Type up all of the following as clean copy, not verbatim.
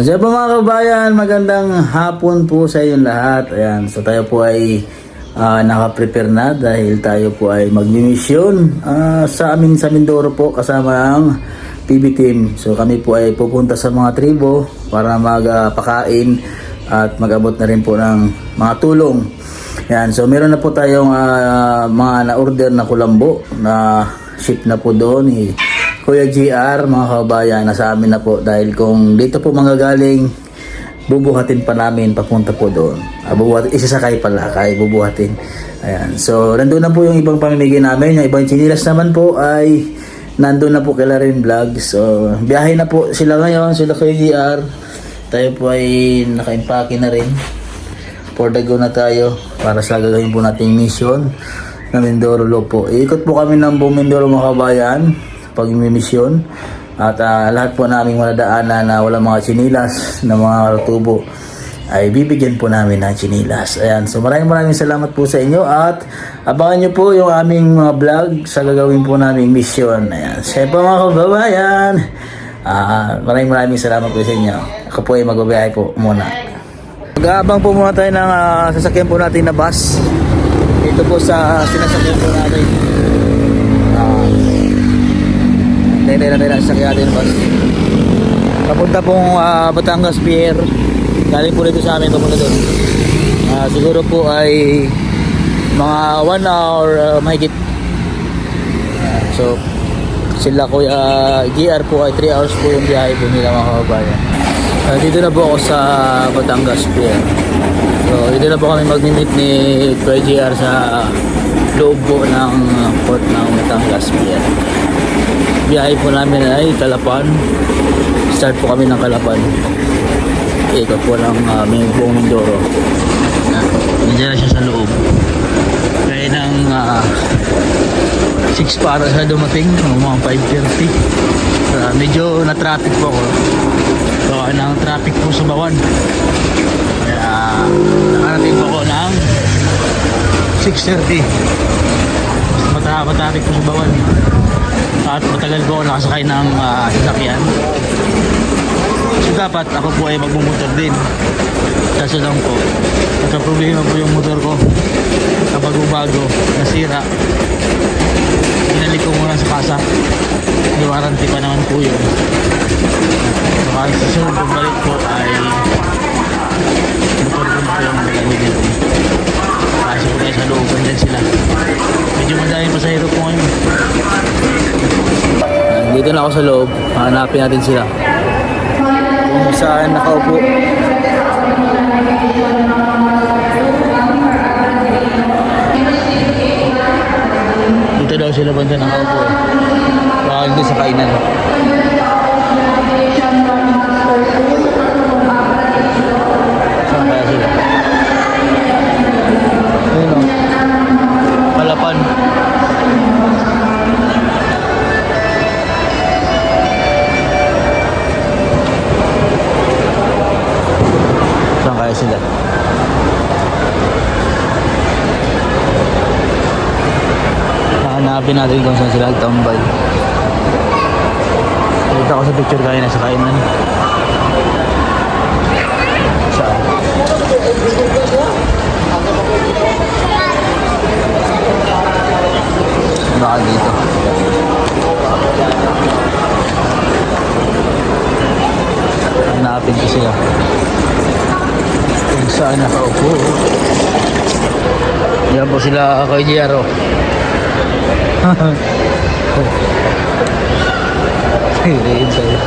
So po mga kabayan, magandang hapon po sa inyong lahat. Ayan, so tayo po ay naka-prepare na dahil tayo po ay magmi-mission sa amin sa Mindoro po kasama ang PB team. So kami po ay pupunta sa mga tribo para magpakain at mag-abot na rin po ng mga tulong. Ayan, so meron na po tayong mga na-order na kulambo na ship na po doon ni Kuya GR, mga kabayan, nasa amin na po dahil kung dito po manggagaling, bubuhatin pa namin papunta po doon. Isasakay pala, kaya bubuhatin. Ayan. So, nandun na po yung ibang pamimigay namin. Yung ibang chinilas naman po ay nandun na po kila rin vlog. So, biyahe na po sila ngayon, sila Kuya GR. Tayo po ay naka-impake na rin. For the go na tayo para sa gagawin po nating mission na Mindoro po. Iikot po kami ng buong Mindoro, mga kabayan, pag misyon at lahat po naming madadaanan na wala mga chinilas na mga tubo ay bibigyan po namin ng chinilas. Ayan, so maraming salamat po sa inyo at abangan nyo po yung aming mga vlog sa gagawin po naming mission. Ayan, siyempre mga kababayan, maraming salamat po sa inyo. Ako po ay magbabiyahe po muna. Mag-aabang po muna tayo ng sasakyan po natin na bus dito po sa sinasakyan po natin. Tayo sakyan natin bus. Papunta pong Batangas Pier. Galing po dito sa amin, papunta doon. Siguro po ay mga 1 hour mahigit. So sila Kuya GR po ay 3 hours po yung biyahe po nila, mga kababayan. Dito na po ako sa Batangas Pier. So dito na po kami mag-meet ni Kuya GR sa loob po ng port ng Batangas Pier. Biyahe po namin ay Calapan. Start po kami ng Calapan. Ikot po ng buong Mindoro. Nandiyan na siya sa loob. Kaya ng 6 para sa dumating, mga 5:30. Medyo na-traffic po ako. So, ng traffic po sa Bawan. Kaya nakarating po ako ng 6:30. Traffic po sa Bawan. At matagal po ako nakasakay ng sasakyan. So dapat ako po ay magmumotor din. Kaso lang po, nagka-problema po yung motor ko. Kabago-bago, nasira. Inalik ko muna sa kasa. May warranty pa naman po yun. So kahit sa sunod bumalik po ay motor ko po yung nagagawin ko. Kasi po tayo sa looban din sila. Medyo madaming pasahero po ngayon. Dito na ako sa loob. Hanapin natin sila kung saan nakaupo. Dito daw sila banda nakaupo. Baka hindi sa kainan. Saan kaya sila? Ayun o, Calapan. Saan kaya sila? Hanapin natin kung saan sila nagtambay. Nakita ko sa picture kanina sa kainan. Saan? Baka dito. Hanapin ko sila kung saan nakaupo. Yan po sila kay GR. Piliin tayo.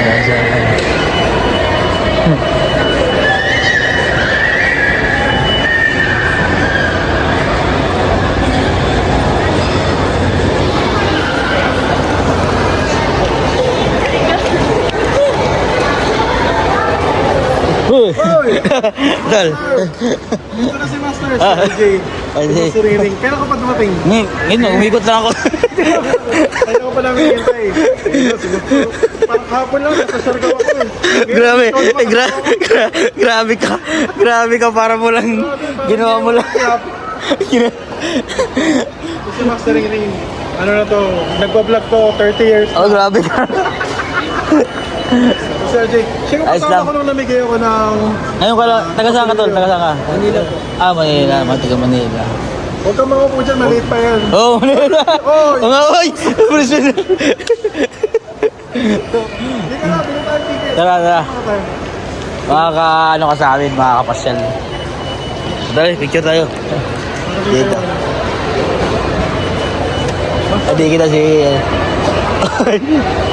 Ayan siya. Dal. Ito na si Master. Si Riring. Kailan ka pa dumating? Ngayon, umikot lang ako. Kailan ka pa namin hintay? Parang hapon lang, nasa Siargao ako eh. Grabe ka, para mo lang, ginawa mo lang. Si Master Riring. ano na to, nagpa-vlog to 30 years. Oh, grabe ka. Sir Jake, sino Ayos kasama lang. ko nung namigay ako ng... Ngayon ka lang, taga saan ka tol? Taga saan ka? Manila po. Ah, Manila. Mga taga Manila. Huwag kang mga po dyan, maliit pa yan. Oh, Manila. Oy! Oh, nga, oy! Hindi ka na, bilhin tayo ticket. Tara, tara. Ano tayo? Ano ka sa amin, makakapasyal. Dali, picture tayo. Dito. Hindi kita si...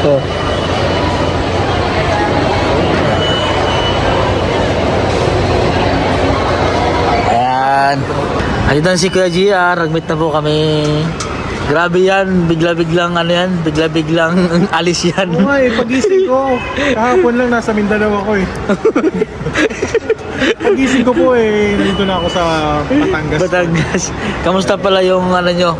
Oh. Ayan. Ayun na si Kuya GR, nag-meet na po kami. Grabe yan, bigla-biglang ano yan, bigla-biglang alis yan. Oo nga eh, pagising ko. Kahapon lang nasa Mindanao ako eh. Pagising ko po eh, dito na ako sa Batangas. Batangas. Kamusta pala yung ano nyo?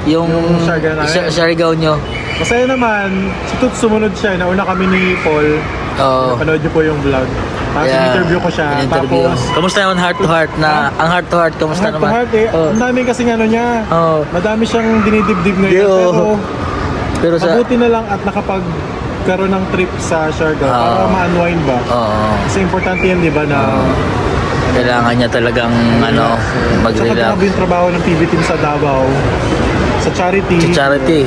Yung Siargao namin. Siargao nyo? Masaya naman, si Tut sumunod siya. Nauna kami ni Paul. Oo. Napanood niyo po yung vlog. Tapos interview ko siya. In-interview. Tapos, Kamusta naman heart to heart na, ang heart to heart, kamusta heart to naman? heart eh. Oo. Ang dami kasi ano niya. Oo. Madami siyang dinidibdib ngayon. Oo. Pero Pero sa... mabuti na lang at nakapagkaroon ng trip sa Siargao para ma-unwind ba. Oo. Kasi importante yan, di ba, na Kailangan niya talagang ano, Tsaka mag-relax. grabe yung trabaho ng PB team sa Davao. Sa charity. Sa charity.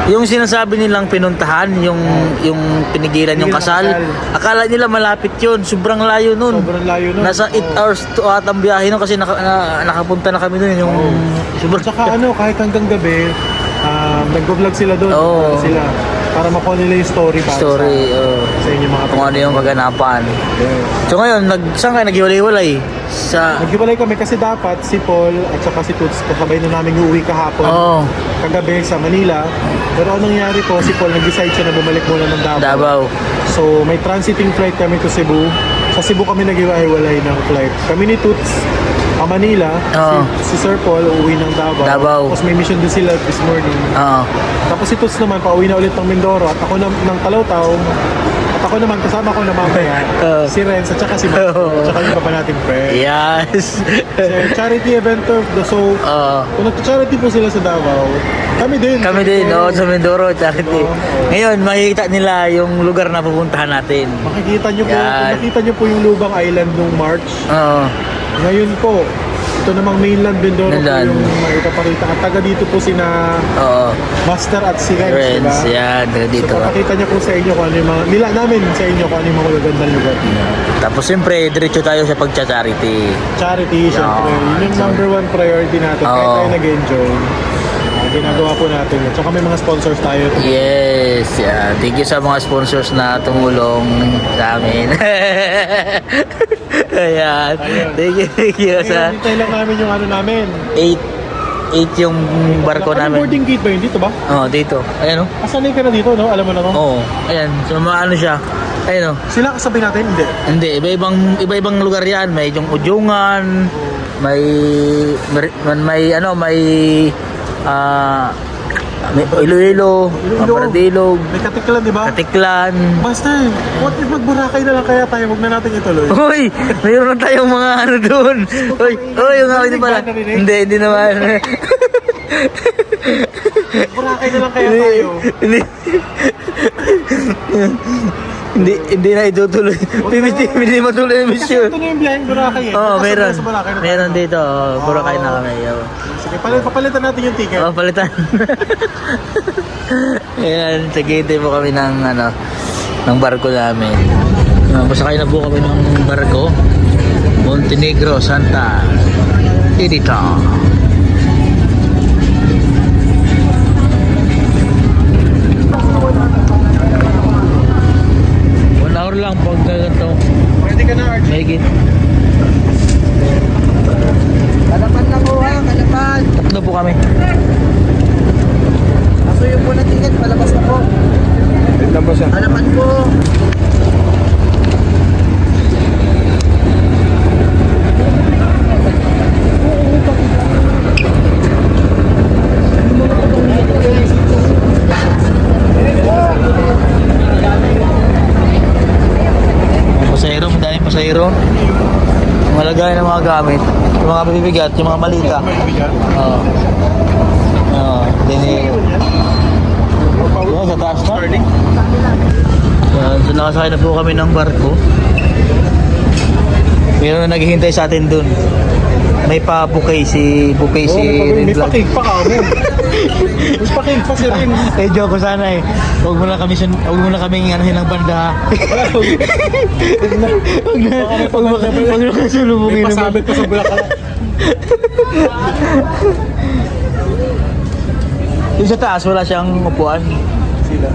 Yung sinasabi nilang pinuntahan, yung pinigilan yung kasal, akala nila malapit yun. Sobrang layo nun. Sobrang layo nun. Nasa 8 hours to atang biyahe nun kasi nakapunta na kami dun. Yung sobrang... Tsaka ano, kahit hanggang gabi, nag-vlog sila doon. Oo. Sila. Para makuha nila yung story para story, sa inyo mga kung ano yung kaganapan. Yeah. So ngayon, saan kayo naghiwalay-walay? Sa... Naghiwalay kami kasi dapat si Paul at saka si Toots kasabay na namin uuwi kahapon. Oo. Kagabi sa Manila. Pero anong nangyari po, si Paul nag-decide siya na bumalik muna ng Davao. Davao. So may transiting flight kami to Cebu. Sa Cebu kami naghiwalay ng flight. Kami ni Toots, Manila, Oo. si Sir Paul uuwi ng Davao. Davao. Tapos may mission din sila this morning. Oo. Tapos si Toots naman, pauwi na ulit ng Mindoro at ako ng Talawtaw. At ako naman, kasama ko na mamaya, si Renz at saka si Matt. At saka yung pa natin friend. Yes. So, charity event to. So, Oo. kung nag-charity po sila sa Davao, kami din. Kami din, Mindoro. sa Mindoro, charity. Oo. Ngayon, makikita nila yung lugar na pupuntahan natin. Makikita nyo po, Yan. kung nakita nyo po yung Lubang Island nung March. Oo. Ngayon po, ito namang mainland Mindoro po Mainland. yung makikapakita. At taga dito po sina Oo. Master at si Renz, Friends, diba? yan, taga So, dito. papakita niya po sa inyo kung ano yung mga, nila namin sa inyo kung ano yung mga magagandang lugar. Tapos siyempre, diretso tayo sa pagcha-charity. Charity, syempre. Yeah. Yun yung number one priority natin. Kaya Oo. tayo nag-enjoy. Ginagawa po natin yun. Tsaka may mga sponsors tayo. Yes, yeah. Thank you sa mga sponsors na tumulong sa amin. Ayan. Thank you sa Kaya hintay lang namin yung ano namin. 8 yung barko Ano namin. boarding gate ba yun? Dito ba? Oh, dito. Ayan oh. Asanay ka na dito, no? Alam mo na, no? Oo. Ayan. So, ano siya. Ayan oh. Sila kasabay natin? Hindi. Hindi, iba-ibang lugar 'yan. May yung Ujungan, may may Iloilo, Paradilog, May Katiklan, di ba? Katiklan. Master, what if mag-Boracay na lang kaya tayo? Huwag na natin ituloy. Uy, mayroon na tayong mga ano doon. Uy, yung hindi pala. Hindi naman. Boracay na lang kaya tayo. Hindi na itutuloy. Hindi matuloy yung Kasi mission. ito na yung biyaheng Boracay eh. Oo, Kasabay meron. sa Boracay na tayo. Meron dito. Puro kain na kami. Sige, papalitan natin yung ticket. Oh, palitan. Ayan, sagite po kami ng barko namin. Masakay na po kami ng barko. Montenegro, Santa Edita. One hour lang pag ganito. Ready ka na, Archie? Mahigit. Kalapan na po ha, kalapan. Tatlo po kami. Kaso yung po na ticket, palabas na po. Wait lang ba siya? Kalapan po. Pasahero, madaming pasahero. Malagay ng mga gamit. Yung mga bibigat, yung mga malita. May bigat. Oo. Oo. Then, Ayan, sa taas na. Ayan, so nakasakay na po kami ng barko. Meron na naghihintay sa atin dun. May pa-bouquet si May Rin Vlog. pakig pa ka mo. May pakig pa si Rin. Eh, joke ko sana eh. Huwag mo na kaming anuhin ng banda. Huwag mo na sulubungin May naman. pasabit pa sa Bulacan. Yung sa taas, wala siyang upuan.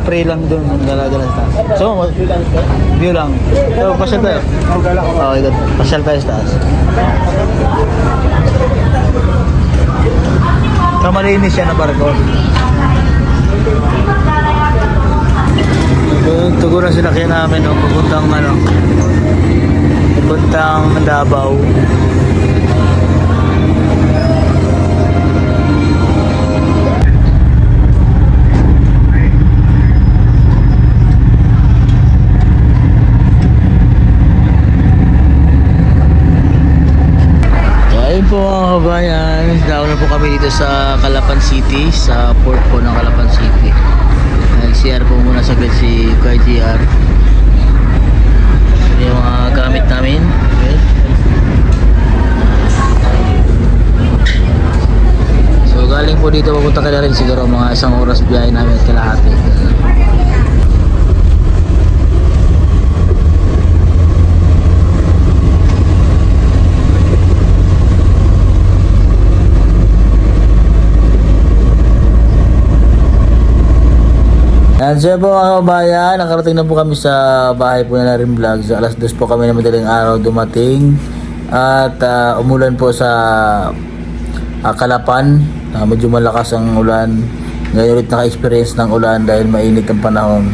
Free lang doon, gala-gala sa taas. So, view lang. So, pasyal tayo. Ang gala ko. Okay, good. Pasyal tayo sa taas. Kamalinis siya na barko. Tugo na sinakyan namin, no? Papuntang Davao. Ayun po mga kabayan, down na po kami dito sa Calapan City, sa port po ng Calapan City. Nag-CR po muna saglit si Kuya GR. Yung mga gamit namin. Okay. So galing po dito, papunta ka na rin siguro mga 1 oras biyahe namin at kalahati. Yan, so po mga kabayan, nakarating na po kami sa bahay po na Rin Vlog. So, alas 2 po kami na madaling araw dumating. At umulan po sa Calapan. Medyo malakas ang ulan. Ngayon ulit naka-experience ng ulan dahil mainit ang panahon.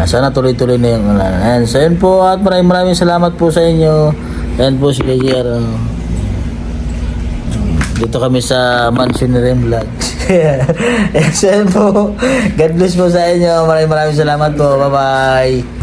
Sana tuloy-tuloy na yung ulan. Yan, so yun po at maraming salamat po sa inyo. Yan po si KJR. Dito kami sa mansion ni Rin Vlog. Yes, po. God bless po sa inyo. Maraming salamat po. Bye-bye.